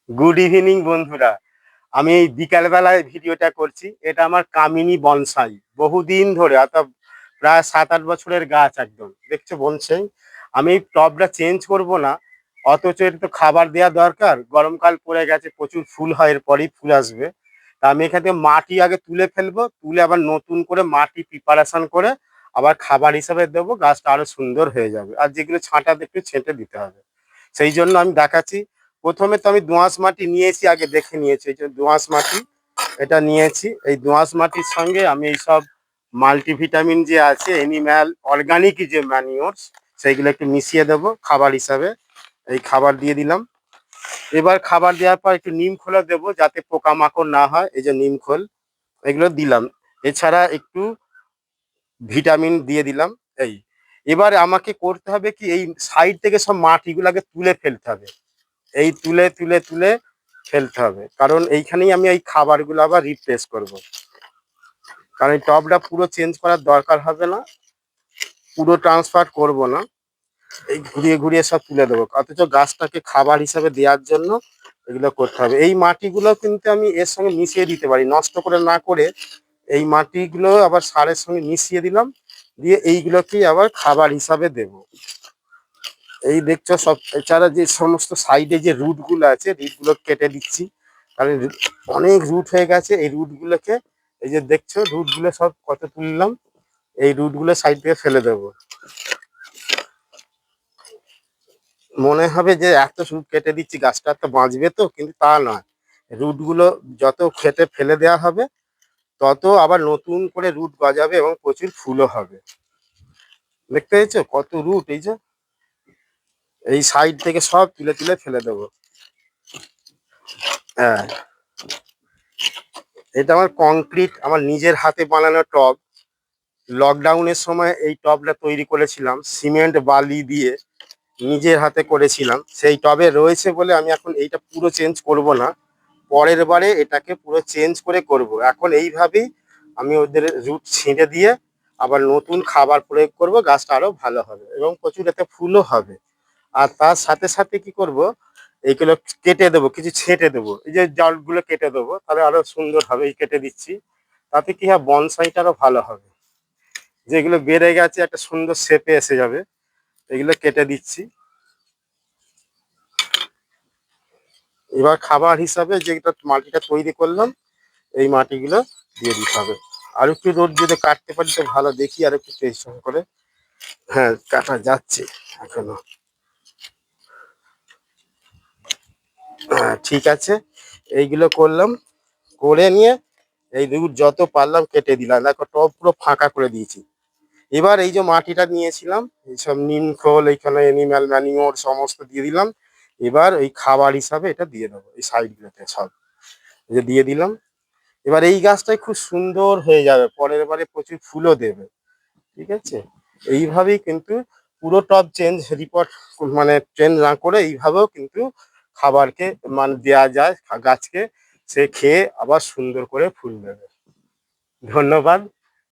Good evening বন্ধুরা। আমি এই বিকালবেলায় ভিডিওটা করছি। এটা আমার কামিনী বনসাই, বহুদিন ধরে, অর্থাৎ প্রায় 7-8 বছরের গাছ। একদম দেখছো বনসাই। আমি এই টবটা চেঞ্জ করব না, অথচ এটা তো খাবার দেওয়া দরকার। গরমকাল পড়ে গেছে, প্রচুর ফুল হয়, এরপরেই ফুল আসবে। তা আমি এখান থেকে মাটি আগে তুলে ফেলবো, তুলে আবার নতুন করে মাটি প্রিপারেশন করে আবার খাবার হিসাবে দেবো। গাছটা আরো সুন্দর হয়ে যাবে। আর যেগুলো ছাঁটা একটু ছেঁটে দিতে হবে। সেই জন্য আমি দেখাচ্ছি। প্রথমে তো আমি দোআঁশ মাটি নিয়েছি, আগে দেখে নিয়েছি। এই যে দোআঁশ মাটি, এটা নিয়েছি। এই দোআঁশ মাটির সঙ্গে আমি এই সব মাল্টিভিটামিন যে আছে, এনিম্যাল অর্গানিক যে ম্যানিওরস, সেইগুলো একটু মিশিয়ে দেবো খাবার হিসাবে। এই খাবার দিয়ে দিলাম। এবার খাবার দেওয়ার পর একটু নিম খোলা দেবো, যাতে পোকামাকড় না হয়। এই যে নিম খোল, এগুলো দিলাম। এছাড়া একটু ভিটামিন দিয়ে দিলাম। এই এবার আমাকে করতে হবে কি, এই সাইড থেকে সব মাটিগুলোকে তুলে ফেলতে হবে। এই তুলে তুলে তুলে ফেলতে হবে, কারণ এইখানেই আমি এই খাবারগুলো আবার রিপ্লেস করব। কারণ এই টবটা পুরো চেঞ্জ করার দরকার হবে না, পুরো ট্রান্সফার করব না। এই ঘুরিয়ে ঘুরিয়ে সব তুলে দেবো, অথচ গাছটাকে খাবার হিসাবে দেওয়ার জন্য এগুলো করতে হবে। এই মাটিগুলো কিন্তু আমি এর সঙ্গে মিশিয়ে দিতে পারি, নষ্ট করে না করে। এই মাটিগুলো আবার সারের সঙ্গে মিশিয়ে দিলাম, দিয়ে এইগুলোকেই আবার খাবার হিসাবে দেব। এই দেখছো সব। এছাড়া যে সমস্ত সাইডে যে রুট গুলো আছে, রুট গুলো কেটে দিচ্ছি, কারণ অনেক রুট হয়ে গেছে। এই রুট গুলোকে, এই যে দেখছো রুট গুলো সব কত তুললাম, এই রুট গুলো সাইড থেকে ফেলে দেবো। মনে হবে যে এত রুট কেটে দিচ্ছি, গাছটা তো বাঁচবে তো, কিন্তু তা নয়। রুট গুলো যত খেতে ফেলে দেওয়া হবে, তত আবার নতুন করে রুট গজাবে এবং প্রচুর ফুলও হবে। দেখতে পেয়েছো কত রুট? এই যে এই সাইড থেকে সব তুলে তুলে ফেলে দেবো। হ্যাঁ, এটা আমার কংক্রিট, আমার নিজের হাতে বানানো টব। লকডাউনের সময় এই টবটা তৈরি করেছিলাম সিমেন্ট বালি দিয়ে, নিজের হাতে করেছিলাম। সেই টবে রয়েছে বলে আমি এখন এইটা পুরো চেঞ্জ করব না, পরের বারে এটাকে পুরো চেঞ্জ করে করব। এখন এইভাবেই আমি ওদের রুট ছিঁড়ে দিয়ে আবার নতুন খাবার প্রয়োগ করব, গাছটা আরো ভালো হবে এবং প্রচুর এতে ফুলও হবে। আর তার সাথে সাথে কি করব, এইগুলো কেটে দেবো, কিছু ছেঁটে দেবো। এই যে জলগুলো কেটে দেবো, তাহলে আরো সুন্দর হবে। এই কেটে দিচ্ছি, তাতে কি হয়, বনসাইটা আরো ভালো হবে। যেগুলো বেড়ে গেছে একটা সুন্দর শেপে এসে যাবে। এগুলো কেটে দিচ্ছি। এবার খাবার হিসাবে যেটা মাটিটা তৈরি করলাম, এই মাটিগুলো দিয়ে দিতে হবে। আর একটু রোদ যদি কাটতে পারি তো ভালো। দেখি আর একটু পরিশ্রম করে। হ্যাঁ, কাটা যাচ্ছে এখনো। হ্যাঁ, ঠিক আছে। এইগুলো করলাম, করে নিয়ে এই রুট যত পারলাম কেটে দিলাম। দেখো টব পুরো ফাঁকা করে দিয়েছি। এবার এই যে মাটিটা নিয়েছিলাম, এইসব নিম খোল, এইখানে এনিম্যাল ম্যানিওর সমস্ত দিয়ে দিলাম। এবার ওই খাবার হিসাবে এটা দিয়ে দেবো এই সাইডগুলোতে সব। এই যে দিয়ে দিলাম। এবার এই গাছটাই খুব সুন্দর হয়ে যাবে, পরের বারে প্রচুর ফুলও দেবে। ঠিক আছে। এইভাবেই কিন্তু পুরো টব চেঞ্জ রিপোর্ট, মানে চেঞ্জ না করে এইভাবেও কিন্তু খাবারকে মানে দেওয়া যায় গাছকে। সে খেয়ে আবার সুন্দর করে ফুল দেবে। ধন্যবাদ।